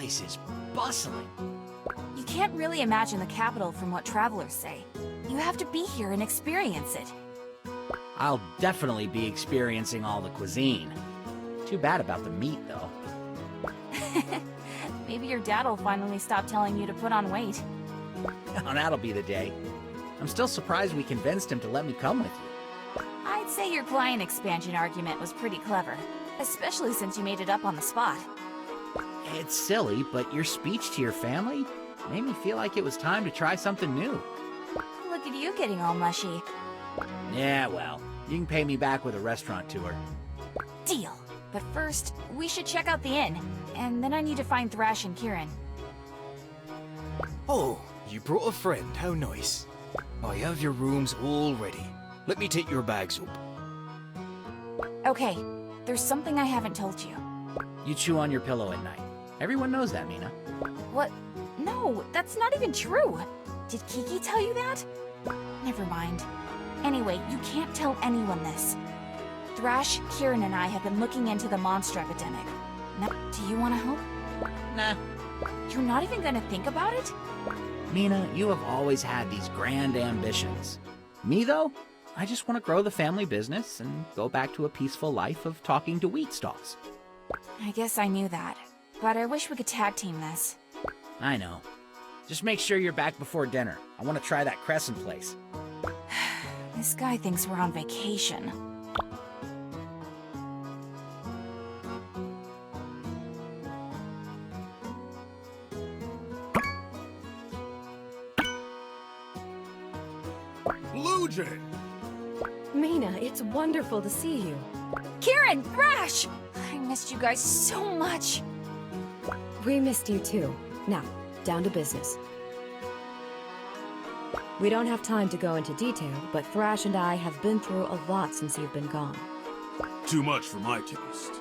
place is bustling. You can't really imagine the capital from what travelers say. You have to be here and experience it. I'll definitely be experiencing all the cuisine. Too bad about the meat, though. Maybe your dad will finally stop telling you to put on weight. Oh, that'll be the day. I'm still surprised we convinced him to let me come with you. I'd say your client expansion argument was pretty clever, especially since you made it up on the spot. It's silly, but your speech to your family made me feel like it was time to try something new. Look at you getting all mushy. Yeah, well, you can pay me back with a restaurant tour. Deal. But first, we should check out the inn, and then I need to find Thrash and Kieran. Oh, you brought a friend, how nice. I have your rooms all ready. Let me take your bags up. Okay, there's something I haven't told you. You chew on your pillow at night. Everyone knows that, Mina. What? No, that's not even true. Did Kiki tell you that? Never mind. Anyway, you can't tell anyone this. Thrash, Kieran, and I have been looking into the monster epidemic. Now, do you want to help? Nah. You're not even gonna think about it? Mina, you have always had these grand ambitions. Me, though? I just want to grow the family business and go back to a peaceful life of talking to wheat stalls. I guess I knew that. But I wish we could tag team this. I know. Just make sure you're back before dinner. I want to try that crescent place. This guy thinks we're on vacation. Blue Jay! Mina, it's wonderful to see you. Kieran! Thrash! I missed you guys so much. We missed you too. Now, down to business. We don't have time to go into detail, but Thrash and I have been through a lot since you've been gone. Too much for my taste.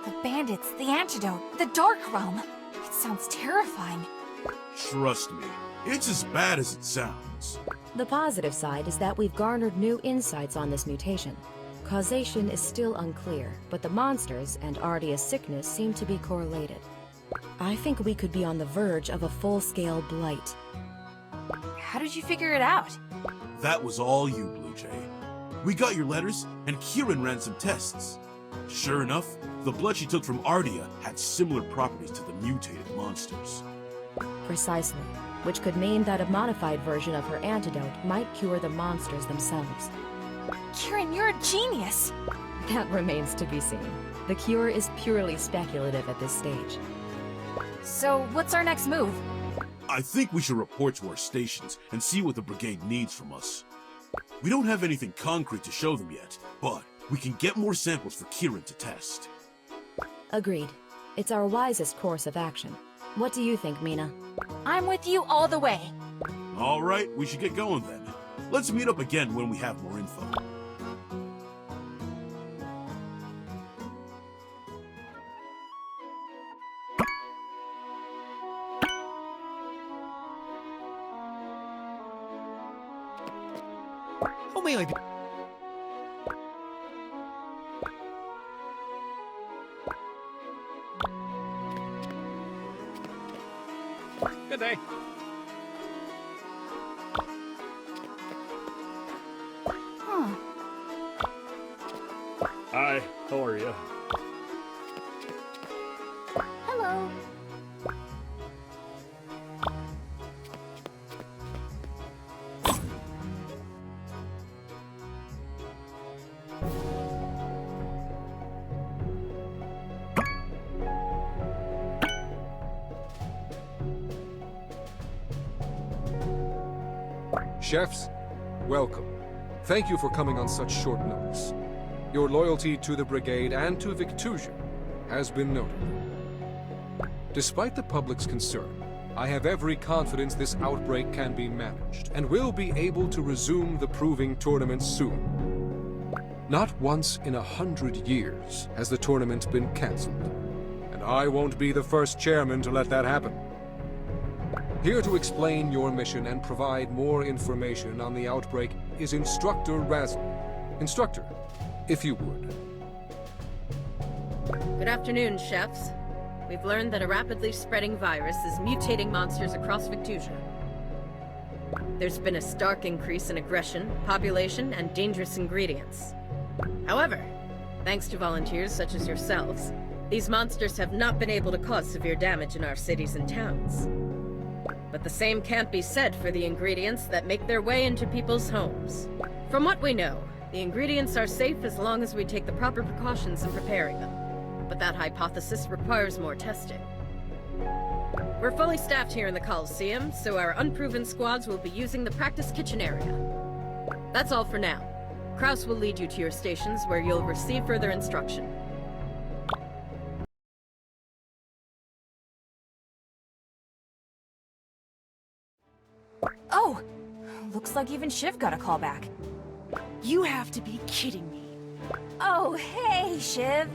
The bandits, the antidote, the dark realm. It sounds terrifying. Trust me, it's as bad as it sounds. The positive side is that we've garnered new insights on this mutation. Causation is still unclear, but the monsters and Ardia's sickness seem to be correlated. I think we could be on the verge of a full-scale blight. How did you figure it out? That was all you, Blue Jay. We got your letters, and Kieran ran some tests. Sure enough, the blood she took from Ardia had similar properties to the mutated monsters. Precisely, which could mean that a modified version of her antidote might cure the monsters themselves. Kieran, you're a genius! That remains to be seen. The cure is purely speculative at this stage. So, what's our next move? I think we should report to our stations and see what the Brigade needs from us. We don't have anything concrete to show them yet, but we can get more samples for Kieran to test. Agreed. It's our wisest course of action. What do you think, Mina? I'm with you all the way. All right, we should get going then. Let's meet up again when we have more info. How may I be? Good day. Huh. Hi, how are you? Hello. Chefs, welcome. Thank you for coming on such short notice. Your loyalty to the Brigade and to Victusia has been noted. Despite the public's concern, I have every confidence this outbreak can be managed and will be able to resume the proving tournament soon. Not once in 100 years has the tournament been cancelled, and I won't be the first chairman to let that happen. Here to explain your mission and provide more information on the outbreak is Instructor Razzle. Instructor, if you would. Good afternoon, chefs. we've learned that a rapidly spreading virus is mutating monsters across Victusia. There's been a stark increase in aggression, population, and dangerous ingredients. However, thanks to volunteers such as yourselves, these monsters have not been able to cause severe damage in our cities and towns. But the same can't be said for the ingredients that make their way into people's homes. From what we know, the ingredients are safe as long as we take the proper precautions in preparing them. But that hypothesis requires more testing. We're fully staffed here in the Coliseum, so our unproven squads will be using the practice kitchen area. That's all for now. Kraus will lead you to your stations where you'll receive further instruction. Oh! Looks like even Shiv got a call back. You have to be kidding me. Oh, hey, Shiv.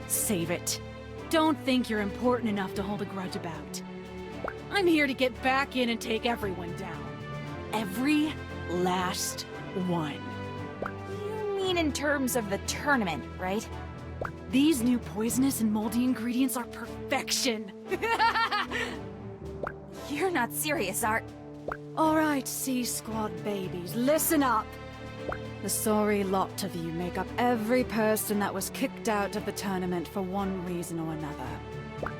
Save it. Don't think you're important enough to hold a grudge about. I'm here to get back in and take everyone down. Every last one. You mean in terms of the tournament, right? These new poisonous and moldy ingredients are perfection. You're not serious, Art. All right, C-Squad babies, listen up. The sorry lot of you make up every person that was kicked out of the tournament for one reason or another.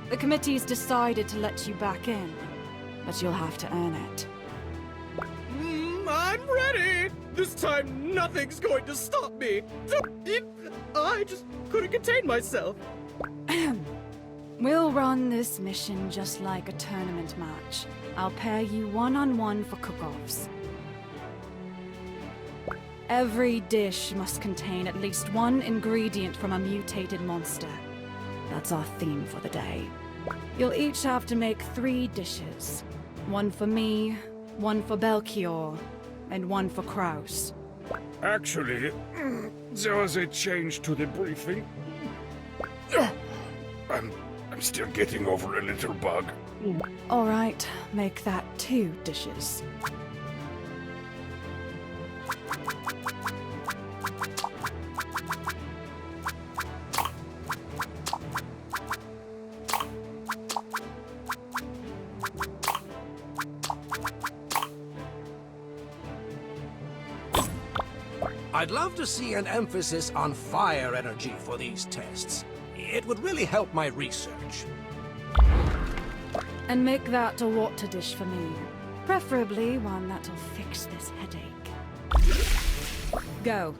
The committee's decided to let you back in, but you'll have to earn it. I'm ready! This time nothing's going to stop me! I just couldn't contain myself. We'll run this mission just like a tournament match. I'll pair you one-on-one for cook-offs. Every dish must contain at least one ingredient from a mutated monster. That's our theme for the day. You'll each have to make 3 dishes. One for me, one for Belchior, and one for Kraus. Actually, there was a change to the briefing. I'm still getting over a little bug. All right, make that 2 dishes. I'd love to see an emphasis on fire energy for these tests. It would really help my research. And make that a water dish for me. Preferably one that'll fix this headache. Go.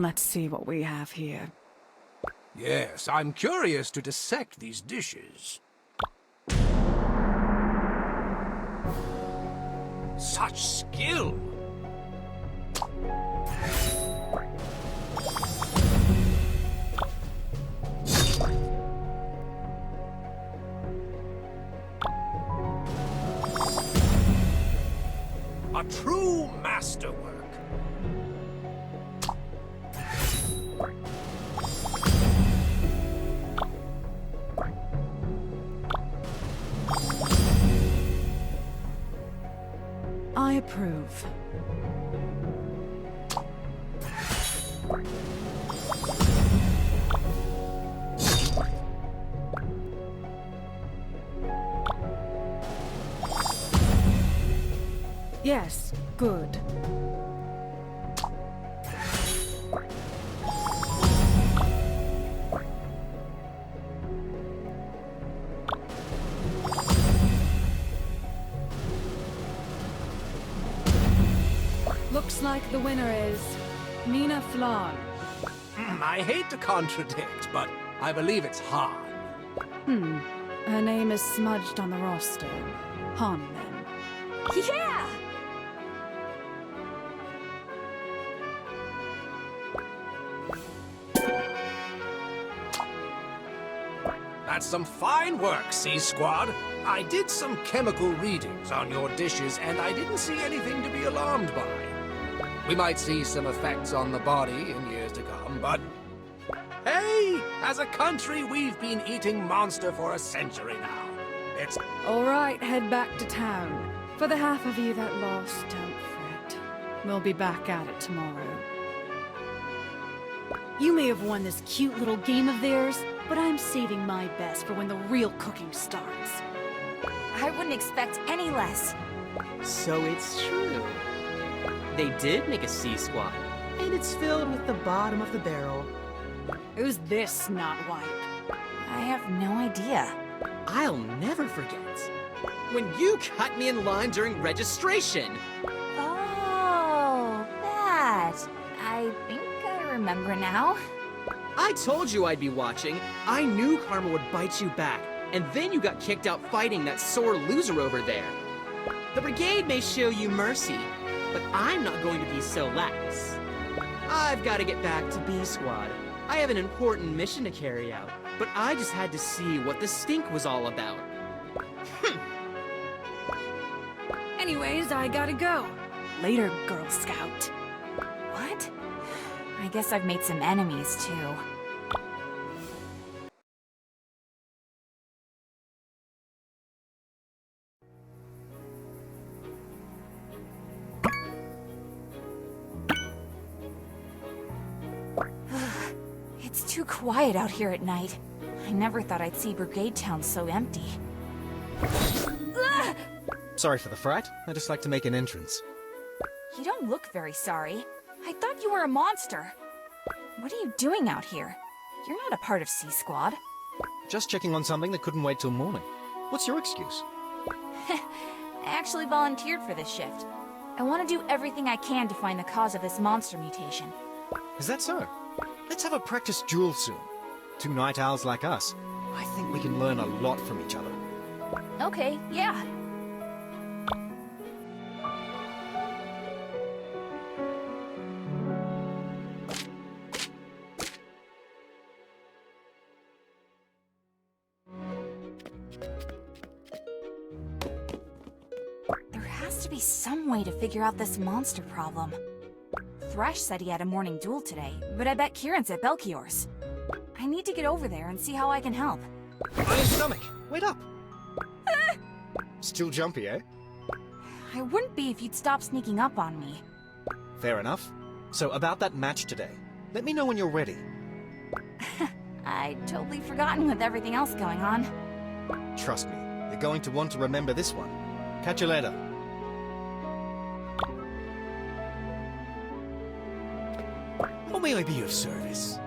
Let's see what we have here. Yes, I'm curious to dissect these dishes. Such skill! A true masterwork. I approve. Yes, good. Looks like the winner is Mina Flan. I hate to contradict, but I believe it's Han. Her name is smudged on the roster. Han, then. Yeah! That's some fine work, C-Squad. I did some chemical readings on your dishes, and I didn't see anything to be alarmed by. We might see some effects on the body in years to come, but... Hey! As a country, we've been eating monster for a century now. It's... All right, head back to town. For the half of you that lost, don't fret. We'll be back at it tomorrow. You may have won this cute little game of theirs, but I'm saving my best for when the real cooking starts. I wouldn't expect any less. So it's true. They did make a C-Squad, and it's filled with the bottom of the barrel. Who's this snot wipe? I have no idea. I'll never forget when you cut me in line during registration. Oh, that. I think I remember now. I told you I'd be watching. I knew Karma would bite you back, and then you got kicked out fighting that sore loser over there. The Brigade may show you mercy, but I'm not going to be so lax. I've got to get back to B Squad. I have an important mission to carry out, but I just had to see what the stink was all about. Anyways, I gotta go. Later, Girl Scout. What? I guess I've made some enemies, too. It's too quiet out here at night. I never thought I'd see Brigade Town so empty. Sorry for the fright. I just like to make an entrance. You don't look very sorry. I thought you were a monster. What are you doing out here? You're not a part of C-Squad. Just checking on something that couldn't wait till morning. What's your excuse? I actually volunteered for this shift. I want to do everything I can to find the cause of this monster mutation. Is that so? Let's have a practice duel soon. Two night owls like us. I think we can learn a lot from each other. Okay, yeah. There has to be some way to figure out this monster problem. Thresh said he had a morning duel today, but I bet Kieran's at Belchior's. I need to get over there and see how I can help. On your stomach! Wait up! Still jumpy, eh? I wouldn't be if you'd stop sneaking up on me. Fair enough. So about that match today. Let me know when you're ready. I'd totally forgotten with everything else going on. Trust me, you're going to want to remember this one. Catch you later. How may I be of service?